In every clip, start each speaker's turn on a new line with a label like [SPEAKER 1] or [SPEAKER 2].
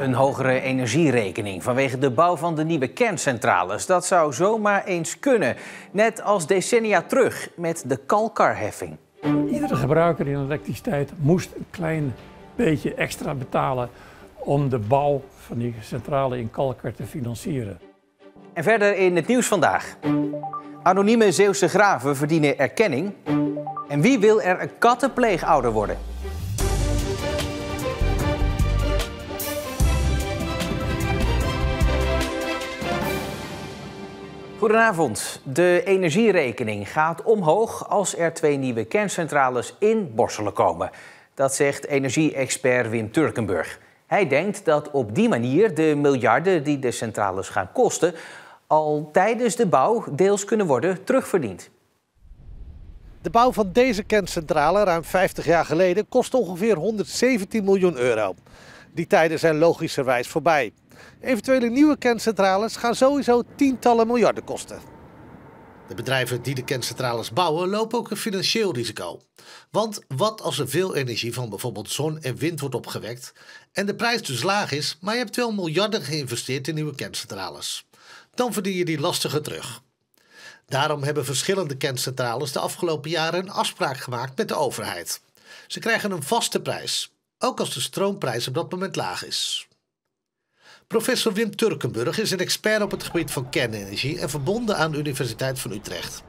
[SPEAKER 1] Een hogere energierekening vanwege de bouw van de nieuwe kerncentrales. Dat zou zomaar eens kunnen. Net als decennia terug met de Kalkarheffing.
[SPEAKER 2] Iedere gebruiker in elektriciteit moest een klein beetje extra betalen om de bouw van die centrale in Kalkar te financieren.
[SPEAKER 1] En verder in het nieuws vandaag. Anonieme Zeeuwse graven verdienen erkenning. En wie wil er een kattenpleegouder worden? Goedenavond. De energierekening gaat omhoog als er 2 nieuwe kerncentrales in Borselen komen. Dat zegt energie-expert Wim Turkenburg. Hij denkt dat op die manier de miljarden die de centrales gaan kosten al tijdens de bouw deels kunnen worden terugverdiend.
[SPEAKER 3] De bouw van deze kerncentrale ruim 50 jaar geleden kost ongeveer 117 miljoen euro. Die tijden zijn logischerwijs voorbij. Eventuele nieuwe kerncentrales gaan sowieso tientallen miljarden kosten. De bedrijven die de kerncentrales bouwen lopen ook een financieel risico. Want wat als er veel energie van bijvoorbeeld zon en wind wordt opgewekt en de prijs dus laag is, maar je hebt wel miljarden geïnvesteerd in nieuwe kerncentrales? Dan verdien je die lastiger terug. Daarom hebben verschillende kerncentrales de afgelopen jaren een afspraak gemaakt met de overheid. Ze krijgen een vaste prijs, ook als de stroomprijs op dat moment laag is. Professor Wim Turkenburg is een expert op het gebied van kernenergie en verbonden aan de Universiteit van Utrecht.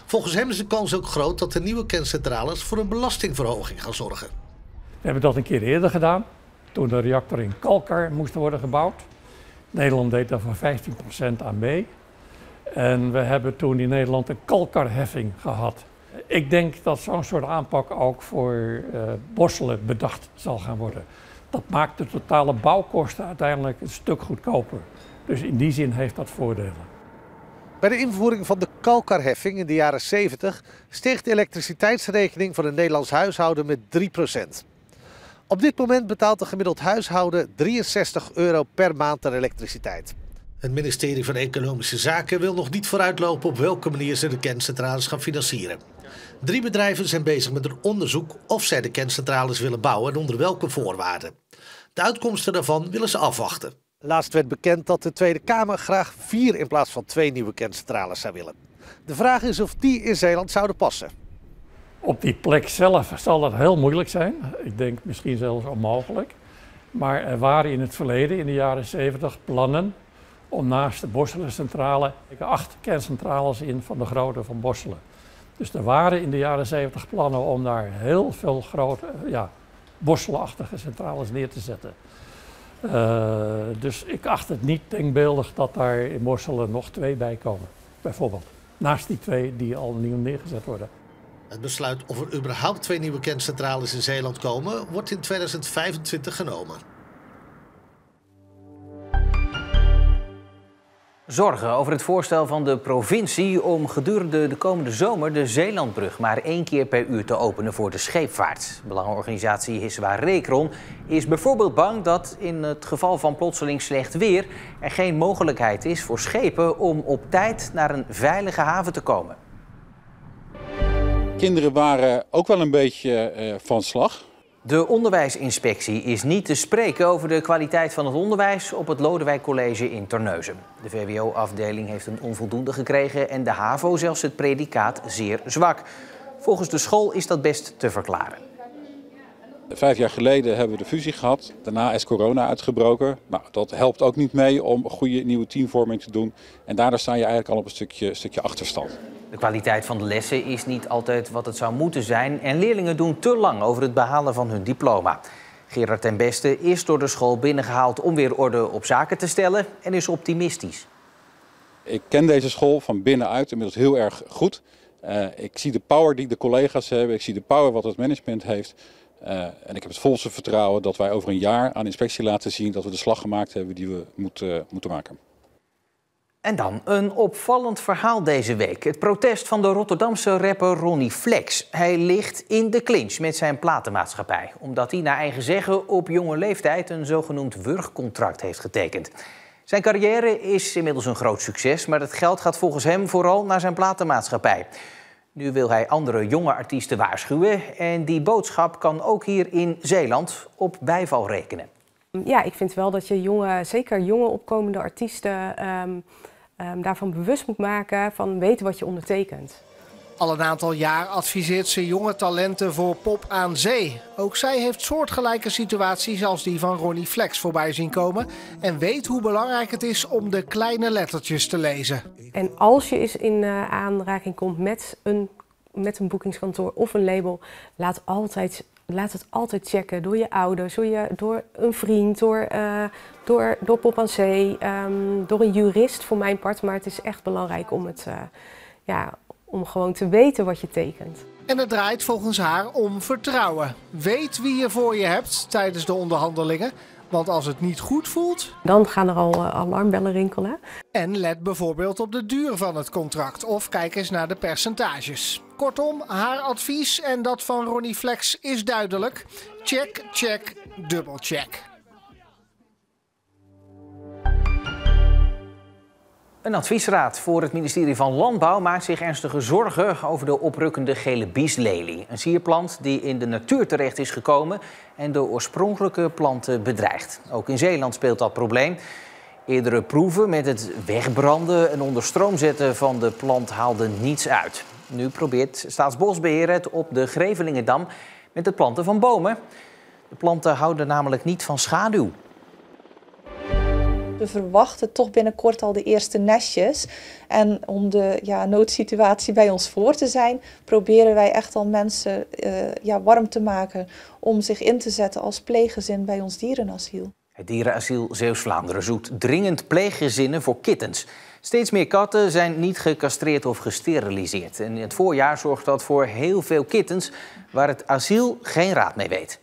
[SPEAKER 3] Volgens hem is de kans ook groot dat de nieuwe kerncentrales voor een belastingverhoging gaan zorgen.
[SPEAKER 2] We hebben dat een keer eerder gedaan, toen de reactor in Kalkar moest worden gebouwd. Nederland deed daar voor 15% aan mee. En we hebben toen in Nederland een Kalkarheffing gehad. Ik denk dat zo'n soort aanpak ook voor Borselen bedacht zal gaan worden. Dat maakt de totale bouwkosten uiteindelijk een stuk goedkoper. Dus in die zin heeft dat voordelen.
[SPEAKER 3] Bij de invoering van de Kalkarheffing in de jaren 70 steeg de elektriciteitsrekening van een Nederlands huishouden met 3%. Op dit moment betaalt een gemiddeld huishouden 63 euro per maand aan elektriciteit. Het ministerie van Economische Zaken wil nog niet vooruitlopen op welke manier ze de kerncentrales gaan financieren. 3 bedrijven zijn bezig met een onderzoek of zij de kerncentrales willen bouwen en onder welke voorwaarden. De uitkomsten daarvan willen ze afwachten. Laatst werd bekend dat de Tweede Kamer graag 4 in plaats van 2 nieuwe kerncentrales zou willen. De vraag is of die in Zeeland zouden passen.
[SPEAKER 2] Op die plek zelf zal dat heel moeilijk zijn. Ik denk misschien zelfs onmogelijk. Maar er waren in het verleden, in de jaren 70, plannen om naast de Borselencentrale 8 kerncentrales in van de grootte van Borselen. Dus er waren in de jaren 70 plannen om daar heel veel grote, Borselenachtige centrales neer te zetten. Dus ik acht het niet denkbeeldig dat daar in Borselen nog 2 bij komen, bijvoorbeeld. Naast die 2 die al nieuw neergezet worden. Het besluit of er überhaupt 2 nieuwe kerncentrales in Zeeland komen, wordt in 2025 genomen.
[SPEAKER 1] Zorgen over het voorstel van de provincie om gedurende de komende zomer de Zeelandbrug maar 1 keer per uur te openen voor de scheepvaart. Belangenorganisatie Hiswa Recron is bijvoorbeeld bang dat in het geval van plotseling slecht weer er geen mogelijkheid is voor schepen om op tijd naar een veilige haven te komen.
[SPEAKER 4] Kinderen waren ook wel een beetje van slag.
[SPEAKER 1] De onderwijsinspectie is niet te spreken over de kwaliteit van het onderwijs op het Lodewijk College in Terneuzen. De VWO-afdeling heeft een onvoldoende gekregen en de HAVO zelfs het predicaat zeer zwak. Volgens de school is dat best te verklaren.
[SPEAKER 4] 5 jaar geleden hebben we de fusie gehad. Daarna is corona uitgebroken. Nou, dat helpt ook niet mee om een goede nieuwe teamvorming te doen. En daardoor sta je eigenlijk al op een stukje achterstand.
[SPEAKER 1] De kwaliteit van de lessen is niet altijd wat het zou moeten zijn en leerlingen doen te lang over het behalen van hun diploma. Gerard ten Beste is door de school binnengehaald om weer orde op zaken te stellen en is optimistisch.
[SPEAKER 4] Ik ken deze school van binnenuit inmiddels heel erg goed. Ik zie de power die de collega's hebben, ik zie de power wat het management heeft. En ik heb het volste vertrouwen dat wij over een jaar aan de inspectie laten zien dat we de slag gemaakt hebben die we moeten maken.
[SPEAKER 1] En dan een opvallend verhaal deze week. Het protest van de Rotterdamse rapper Ronnie Flex. Hij ligt in de clinch met zijn platenmaatschappij, omdat hij naar eigen zeggen op jonge leeftijd een zogenoemd wurgcontract heeft getekend. Zijn carrière is inmiddels een groot succes, maar het geld gaat volgens hem vooral naar zijn platenmaatschappij. Nu wil hij andere jonge artiesten waarschuwen en die boodschap kan ook hier in Zeeland op bijval rekenen.
[SPEAKER 5] Ja, ik vind wel dat je zeker jonge opkomende artiesten daarvan bewust moet maken van weten wat je ondertekent.
[SPEAKER 3] Al een aantal jaar adviseert ze jonge talenten voor Pop aan Zee. Ook zij heeft soortgelijke situaties als die van Ronnie Flex voorbij zien komen en weet hoe belangrijk het is om de kleine lettertjes te lezen.
[SPEAKER 5] En als je eens in aanraking komt met een boekingskantoor of een label, laat het altijd checken door je ouders, door een vriend, door Pop aan Zee, door een jurist voor mijn part. Maar het is echt belangrijk om gewoon te weten wat je tekent.
[SPEAKER 3] En het draait volgens haar om vertrouwen. Weet wie je voor je hebt tijdens de onderhandelingen. Want als het niet goed voelt...
[SPEAKER 5] Dan gaan er al alarmbellen rinkelen.
[SPEAKER 3] En let bijvoorbeeld op de duur van het contract. Of kijk eens naar de percentages. Kortom, haar advies en dat van Ronnie Flex is duidelijk. Check, check, dubbelcheck.
[SPEAKER 1] Een adviesraad voor het ministerie van Landbouw maakt zich ernstige zorgen over de oprukkende gele bieslelie. Een sierplant die in de natuur terecht is gekomen en de oorspronkelijke planten bedreigt. Ook in Zeeland speelt dat probleem. Eerdere proeven met het wegbranden en onder stroom zetten van de plant haalden niets uit. Nu probeert Staatsbosbeheer het op de Grevelingendam met het planten van bomen. De planten houden namelijk niet van schaduw.
[SPEAKER 6] We verwachten toch binnenkort al de eerste nestjes. En om de noodsituatie bij ons voor te zijn, proberen wij echt al mensen warm te maken om zich in te zetten als pleeggezin bij ons dierenasiel.
[SPEAKER 1] Het dierenasiel Zeeuws-Vlaanderen zoekt dringend pleeggezinnen voor kittens. Steeds meer katten zijn niet gecastreerd of gesteriliseerd. En in het voorjaar zorgt dat voor heel veel kittens waar het asiel geen raad mee weet.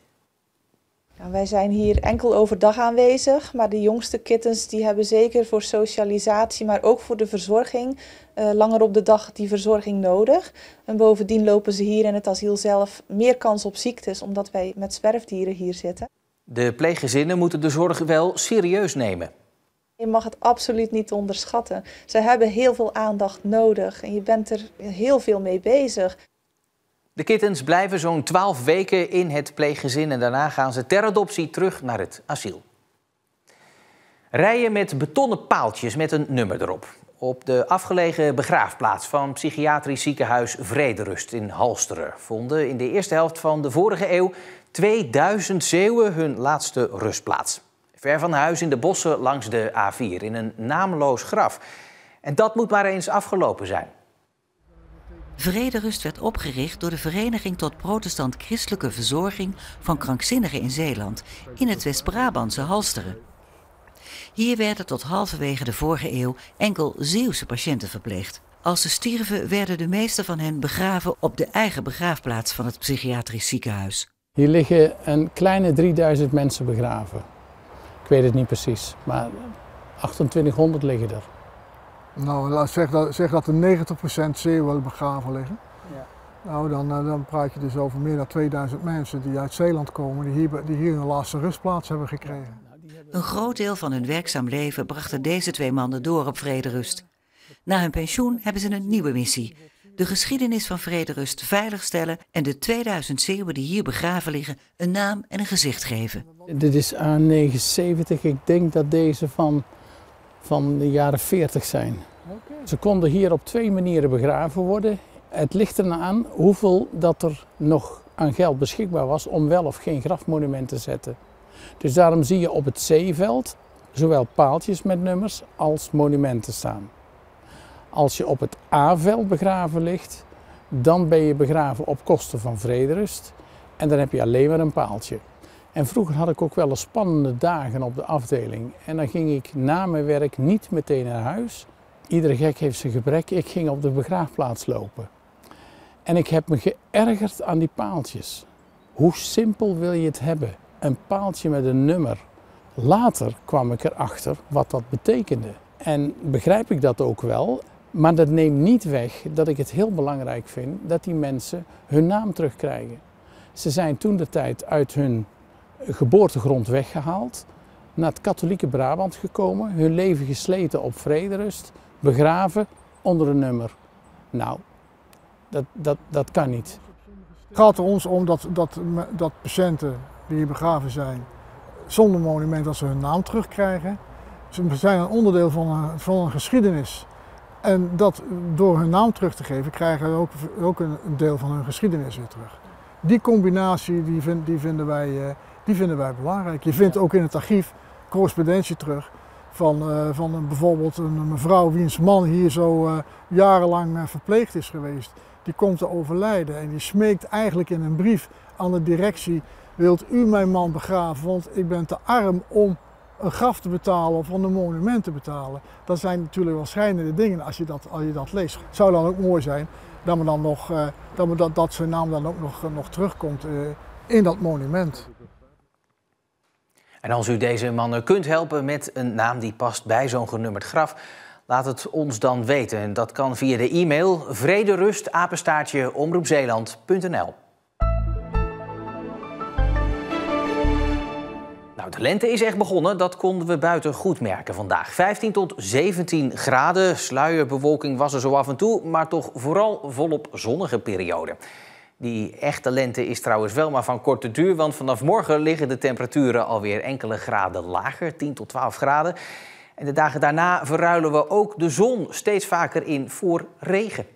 [SPEAKER 6] Nou, wij zijn hier enkel overdag aanwezig, maar de jongste kittens die hebben zeker voor socialisatie, maar ook voor de verzorging, langer op de dag die verzorging nodig. En bovendien lopen ze hier in het asiel zelf meer kans op ziektes, omdat wij met zwerfdieren hier zitten.
[SPEAKER 1] De pleeggezinnen moeten de zorg wel serieus nemen.
[SPEAKER 6] Je mag het absoluut niet onderschatten. Ze hebben heel veel aandacht nodig en je bent er heel veel mee bezig.
[SPEAKER 1] De kittens blijven zo'n 12 weken in het pleeggezin en daarna gaan ze ter adoptie terug naar het asiel. Rijen met betonnen paaltjes met een nummer erop. Op de afgelegen begraafplaats van psychiatrisch ziekenhuis Vrederust in Halsteren vonden in de eerste helft van de vorige eeuw 2000 Zeeuwen hun laatste rustplaats. Ver van huis in de bossen langs de A4 in een naamloos graf. En dat moet maar eens afgelopen zijn.
[SPEAKER 7] Vrederust werd opgericht door de Vereniging tot Protestant-Christelijke Verzorging van Krankzinnigen in Zeeland in het West-Brabantse Halsteren. Hier werden tot halverwege de vorige eeuw enkel Zeeuwse patiënten verpleegd. Als ze stierven werden de meeste van hen begraven op de eigen begraafplaats van het psychiatrisch ziekenhuis.
[SPEAKER 8] Hier liggen een kleine 3000 mensen begraven. Ik weet het niet precies, maar 2800 liggen er.
[SPEAKER 9] Nou, zeg dat er 90% Zeeuwen begraven liggen. Ja. Nou, dan praat je dus over meer dan 2000 mensen die uit Zeeland komen, die hier hun laatste rustplaats hebben gekregen.
[SPEAKER 7] Een groot deel van hun werkzaam leven brachten deze twee mannen door op Vrederust. Na hun pensioen hebben ze een nieuwe missie. De geschiedenis van Vrederust veiligstellen en de 2000 Zeeuwen die hier begraven liggen een naam en een gezicht geven.
[SPEAKER 8] Dit is A79, ik denk dat deze van de jaren 40 zijn. Ze konden hier op 2 manieren begraven worden. Het ligt eraan aan hoeveel dat er nog aan geld beschikbaar was om wel of geen grafmonument te zetten. Dus daarom zie je op het zeeveld zowel paaltjes met nummers als monumenten staan. Als je op het A-veld begraven ligt, dan ben je begraven op kosten van Vrederust en dan heb je alleen maar een paaltje. En vroeger had ik ook wel eens spannende dagen op de afdeling en dan ging ik na mijn werk niet meteen naar huis. Iedere gek heeft zijn gebrek, ik ging op de begraafplaats lopen. En ik heb me geërgerd aan die paaltjes. Hoe simpel wil je het hebben? Een paaltje met een nummer. Later kwam ik erachter wat dat betekende. En begrijp ik dat ook wel, maar dat neemt niet weg dat ik het heel belangrijk vind dat die mensen hun naam terugkrijgen. Ze zijn toentertijd uit hun geboortegrond weggehaald, naar het katholieke Brabant gekomen, hun leven gesleten op Vrederust, begraven onder een nummer. Nou, dat kan niet.
[SPEAKER 9] Het gaat er ons om dat patiënten die hier begraven zijn zonder monument dat ze hun naam terugkrijgen. Ze zijn een onderdeel van een geschiedenis. En dat door hun naam terug te geven, krijgen we ook een deel van hun geschiedenis weer terug. Die combinatie die vinden wij belangrijk. Je vindt ook in het archief correspondentie terug van bijvoorbeeld een mevrouw wiens man hier zo jarenlang verpleegd is geweest. Die komt te overlijden en die smeekt eigenlijk in een brief aan de directie: wilt u mijn man begraven, want ik ben te arm om een graf te betalen of een monument te betalen. Dat zijn natuurlijk wel schrijnende dingen als je dat leest. Het zou dan ook mooi zijn dat zijn naam dan ook nog terugkomt in dat monument.
[SPEAKER 1] En als u deze mannen kunt helpen met een naam die past bij zo'n genummerd graf, laat het ons dan weten. En dat kan via de e-mail vrederust@omroepzeeland.nl. Nou, de lente is echt begonnen, dat konden we buiten goed merken vandaag. 15 tot 17 graden, sluierbewolking was er zo af en toe, maar toch vooral volop zonnige periode. Die echte lente is trouwens wel maar van korte duur, want vanaf morgen liggen de temperaturen alweer enkele graden lager, 10 tot 12 graden. En de dagen daarna verruilen we ook de zon steeds vaker in voor regen.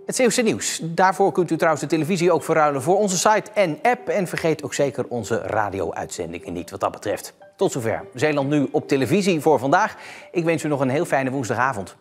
[SPEAKER 1] Het Zeeuwse nieuws. Daarvoor kunt u trouwens de televisie ook verruilen voor onze site en app. En vergeet ook zeker onze radio-uitzendingen niet wat dat betreft. Tot zover Zeeland Nu op televisie voor vandaag. Ik wens u nog een heel fijne woensdagavond.